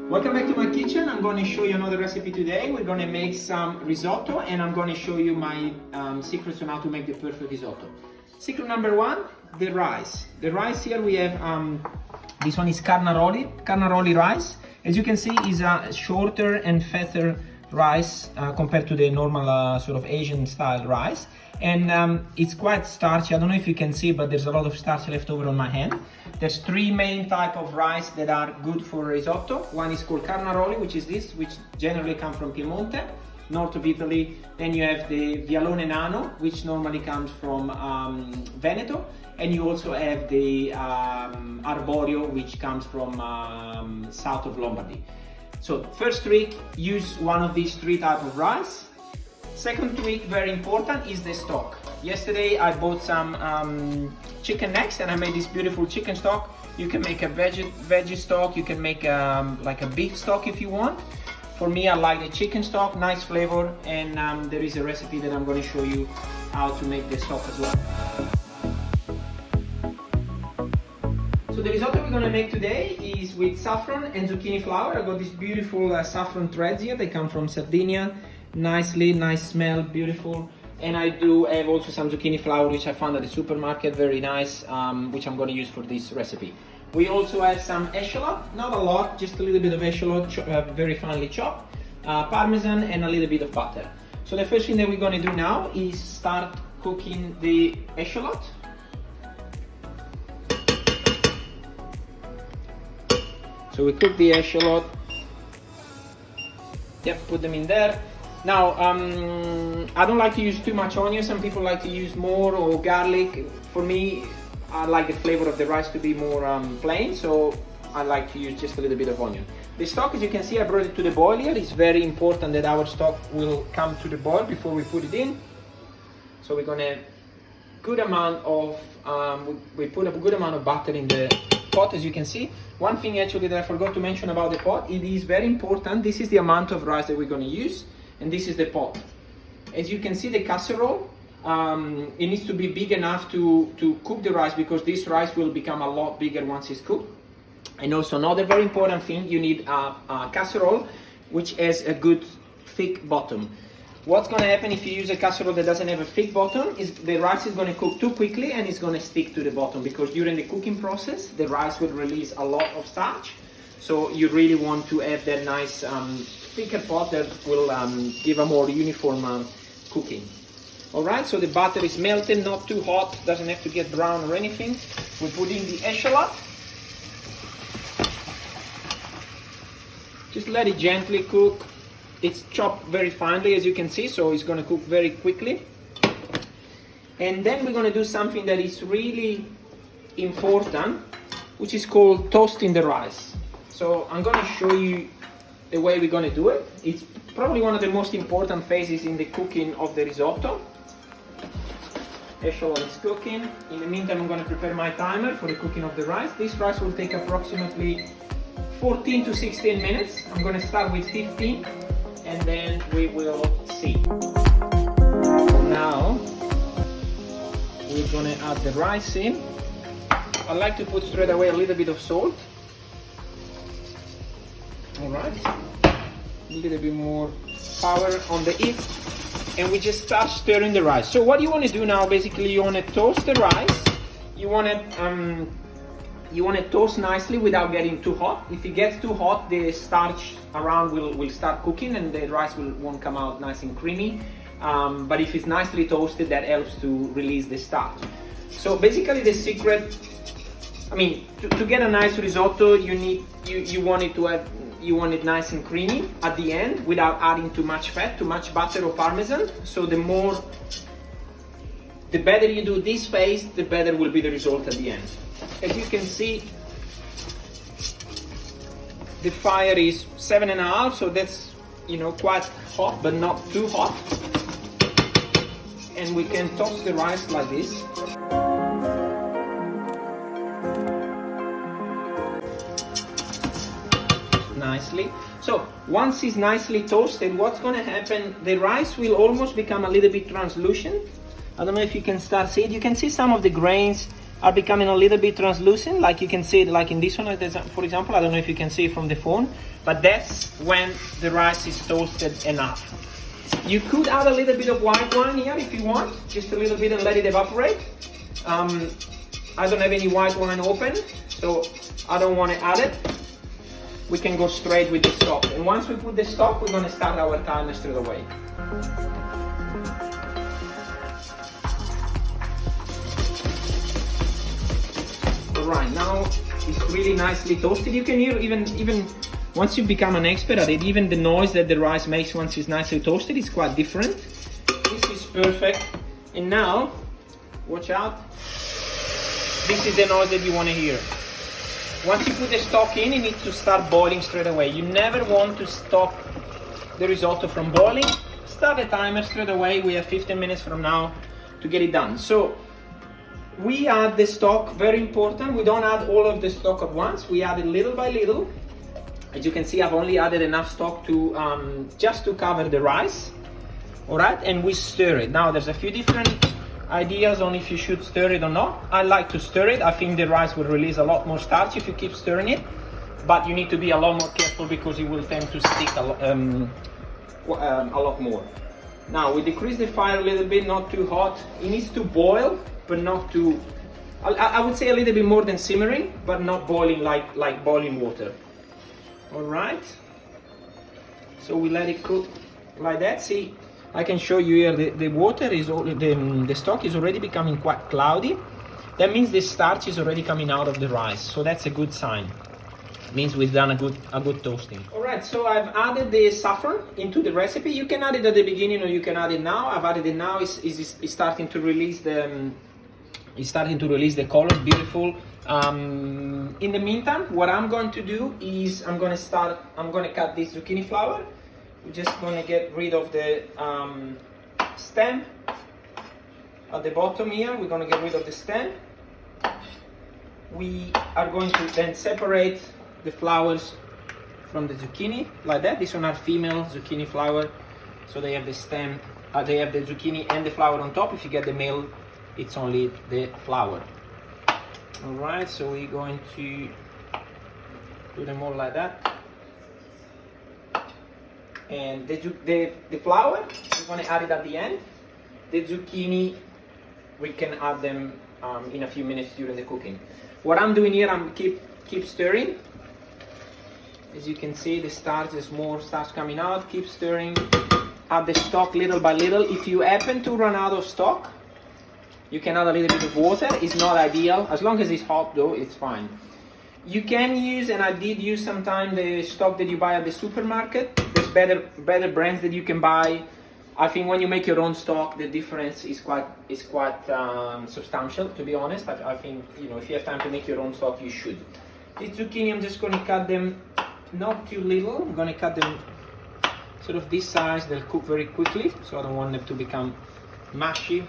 Welcome back to my kitchen. I'm going to show you another recipe today. We're going to make some risotto and I'm going to show you my secrets on how to make the perfect risotto. Secret number one, the rice. The rice here we have, this one is carnaroli rice. As you can see, is a shorter and fatter rice compared to the normal sort of Asian style rice. And it's quite starchy. I don't know if you can see, but there's a lot of starch left over on my hand. There's three main type of rice that are good for risotto. One is called carnaroli, which is this, which generally come from Piemonte, north of Italy. Then you have the vialone nano, which normally comes from Veneto. And you also have the arborio, which comes from south of Lombardy. So first trick, use one of these three type of rice. Second trick, very important, is the stock. Yesterday I bought some chicken necks and I made this beautiful chicken stock. You can make a veggie stock, you can make like a beef stock if you want. For me, I like the chicken stock, nice flavor, and there is a recipe that I'm going to show you how to make the stock as well. So the risotto we're going to make today is with saffron and zucchini flour. I got these beautiful saffron threads here, they come from Sardinia. Nice smell, beautiful. And I do have also some zucchini flour which I found at the supermarket, very nice, which I'm going to use for this recipe. We also have some eschalot, not a lot, just a little bit of eschalot, very finely chopped, parmesan and a little bit of butter. So the first thing that we're going to do now is start cooking the eschalot. So we cook the eschalot. Yep, put them in there. Now, I don't like to use too much onion. Some people like to use more or garlic. For me, I like the flavor of the rice to be more plain, so I like to use just a little bit of onion. The stock, as you can see, I brought it to the boil here. It's very important that our stock will come to the boil before we put it in. So we're gonna good amount of we put a good amount of butter in the pot, as you can see. One thing actually that I forgot to mention about the pot, it is very important. This is the amount of rice that we're gonna use. And this is the pot. As you can see, the casserole, it needs to be big enough to cook the rice, because this rice will become a lot bigger once it's cooked. And also another very important thing, you need a casserole which has a good thick bottom. What's going to happen if you use a casserole that doesn't have a thick bottom is the rice is going to cook too quickly and it's going to stick to the bottom, because during the cooking process the rice will release a lot of starch. So you really want to have that nice thicker pot that will give a more uniform cooking. Alright, so the butter is melted, not too hot, doesn't have to get brown or anything. We put in the eschalot. Just let it gently cook. It's chopped very finely, as you can see, so it's going to cook very quickly. And then we're going to do something that is really important, which is called toasting the rice. So I'm going to show you the way we're going to do it. It's probably one of the most important phases in the cooking of the risotto. Eschalot is cooking. In the meantime, I'm going to prepare my timer for the cooking of the rice. This rice will take approximately 14 to 16 minutes. I'm going to start with 15 and then we will see. Now we're going to add the rice in. I like to put straight away a little bit of salt. Alright, a little bit more power on the heat, and we just start stirring the rice. So what you want to do now, basically, you want to toast the rice. You want to toast nicely without getting too hot. If it gets too hot, the starch around will start cooking and the rice won't come out nice and creamy. But if it's nicely toasted, that helps to release the starch. So basically the secret, I mean, to get a nice risotto, you want it nice and creamy at the end without adding too much fat, too much butter or parmesan. So the better you do this phase, the better will be the result at the end. As you can see, the fire is 7.5, so that's, quite hot, but not too hot. And we can toss the rice like this. Nicely. So once it's nicely toasted, what's going to happen, the rice will almost become a little bit translucent. I don't know if you can start seeing it. You can see some of the grains are becoming a little bit translucent, like you can see it like in this one, for example. I don't know if you can see it from the phone, but that's when the rice is toasted enough. You could add a little bit of white wine here if you want, just a little bit, and let it evaporate. I don't have any white wine open, so I don't want to add it. We can go straight with the stock. And once we put the stock, we're going to start our timer straight away. Alright, now it's really nicely toasted. You can hear even once you become an expert at it, even the noise that the rice makes once it's nicely toasted is quite different. This is perfect. And now, watch out. This is the noise that you want to hear. Once you put the stock in, it needs to start boiling straight away. You never want to stop the risotto from boiling. Start the timer straight away. We have 15 minutes from now to get it done. So we add the stock, very important. We don't add all of the stock at once. We add it little by little. As you can see, I've only added enough stock to just to cover the rice. All right, and we stir it. Now there's a few different ideas on if you should stir it or not. I like to stir it. I think the rice will release a lot more starch if you keep stirring it, but you need to be a lot more careful because it will tend to stick a lot more. Now we decrease the fire a little bit, not too hot. It needs to boil, but not too, I would say a little bit more than simmering, but not boiling like boiling water. All right, so we let it cook like that. See, I can show you here the water is the stock is already becoming quite cloudy. That means the starch is already coming out of the rice, so that's a good sign. It means we've done a good toasting. All right, so I've added the saffron into the recipe. You can add it at the beginning or you can add it now. I've added it now. It's starting to release the color, beautiful. In the meantime, what I'm going to do is I'm going to cut this zucchini flower. We're just going to get rid of the stem at the bottom here. We're going to get rid of the stem. We are going to then separate the flowers from the zucchini like that. These one are female zucchini flower, so they have the stem, they have the zucchini and the flower on top. If you get the male, it's only the flower. All right, so we're going to do them all like that. And the flower, we're going to add it at the end. The zucchini, we can add them in a few minutes during the cooking. What I'm doing here, I'm keep stirring. As you can see, the starch, there's more starch coming out. Keep stirring. Add the stock little by little. If you happen to run out of stock, you can add a little bit of water. It's not ideal. As long as it's hot though, it's fine. You can use, and I did use sometimes, the stock that you buy at the supermarket. There's better brands that you can buy. I think when you make your own stock, the difference is quite substantial, to be honest. I think, you know, if you have time to make your own stock, you should. These zucchini, I'm just going to cut them not too little. I'm going to cut them sort of this size. They'll cook very quickly, so I don't want them to become mushy.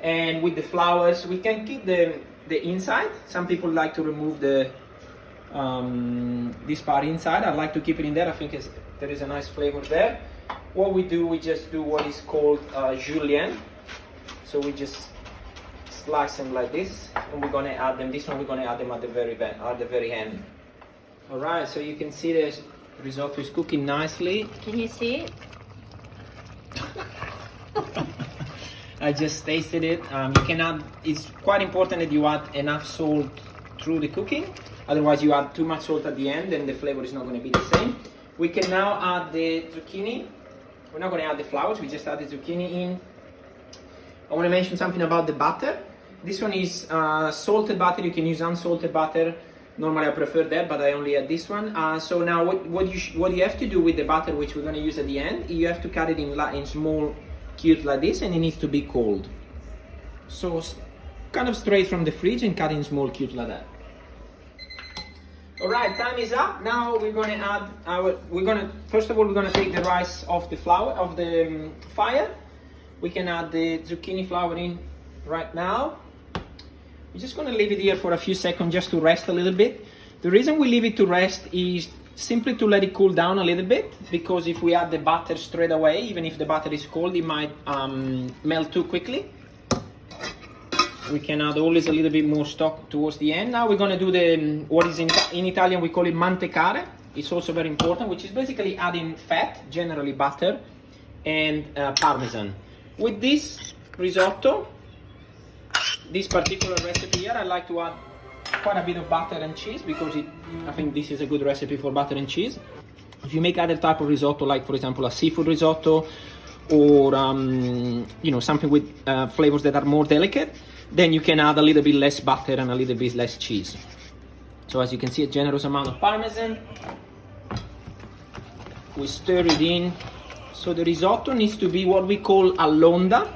And with the flowers, we can keep the inside. Some people like to remove the this part inside. I like to keep it in there. I think there is a nice flavor there. What we do, we just do what is called julienne. So we just slice them like this, and we're going to add them. This one we're going to add them at the very end. All right, so you can see the risotto is cooking nicely. Can you see it? I just tasted it. You can add. It's quite important that you add enough salt through the cooking. Otherwise, you add too much salt at the end, and the flavor is not going to be the same. We can now add the zucchini. We're not going to add the flowers. We just add the zucchini in. I want to mention something about the butter. This one is salted butter. You can use unsalted butter. Normally I prefer that, but I only add this one. So now what you have to do with the butter, which we're going to use at the end, you have to cut it in small cubes like this, and it needs to be cold. So kind of straight from the fridge and cut in small cubes like that. All right, time is up. Now we're going to add first of all, we're going to take the rice off the fire. We can add the zucchini flour in right now. We're just going to leave it here for a few seconds just to rest a little bit. The reason we leave it to rest is simply to let it cool down a little bit, because if we add the butter straight away, even if the butter is cold, it might melt too quickly. We can add always a little bit more stock towards the end. Now we're gonna do the what is in Italian we call it mantecare. It's also very important, which is basically adding fat, generally butter, and parmesan. With this risotto, this particular recipe here, I like to add quite a bit of butter and cheese because I think this is a good recipe for butter and cheese. If you make other type of risotto, like for example a seafood risotto, or you know, something with flavors that are more delicate, then you can add a little bit less butter and a little bit less cheese. So as you can see, a generous amount of parmesan. We stir it in. So the risotto needs to be what we call allonda,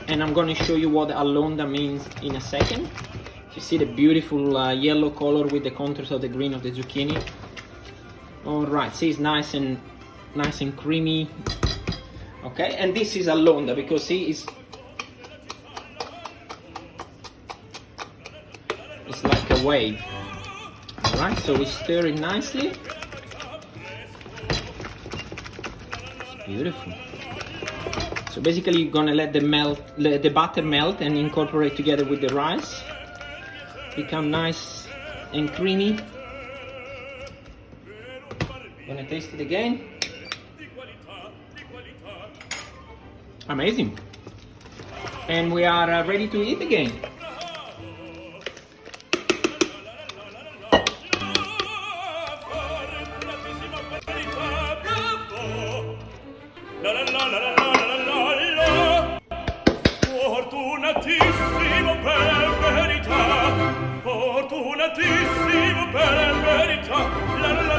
and I'm going to show you what allonda means in a second. You see the beautiful yellow color with the contours of the green of the zucchini. All right, see, it's nice and creamy. Okay, and this is allonda because see, it's like a wave. All right, so we stir it nicely. Beautiful. So basically you're gonna let the butter melt and incorporate together with the rice. Become nice and creamy. Gonna taste it again. Amazing. And we are ready to eat again. Fortunatissimo per verità, fortunatissimo per verità, la la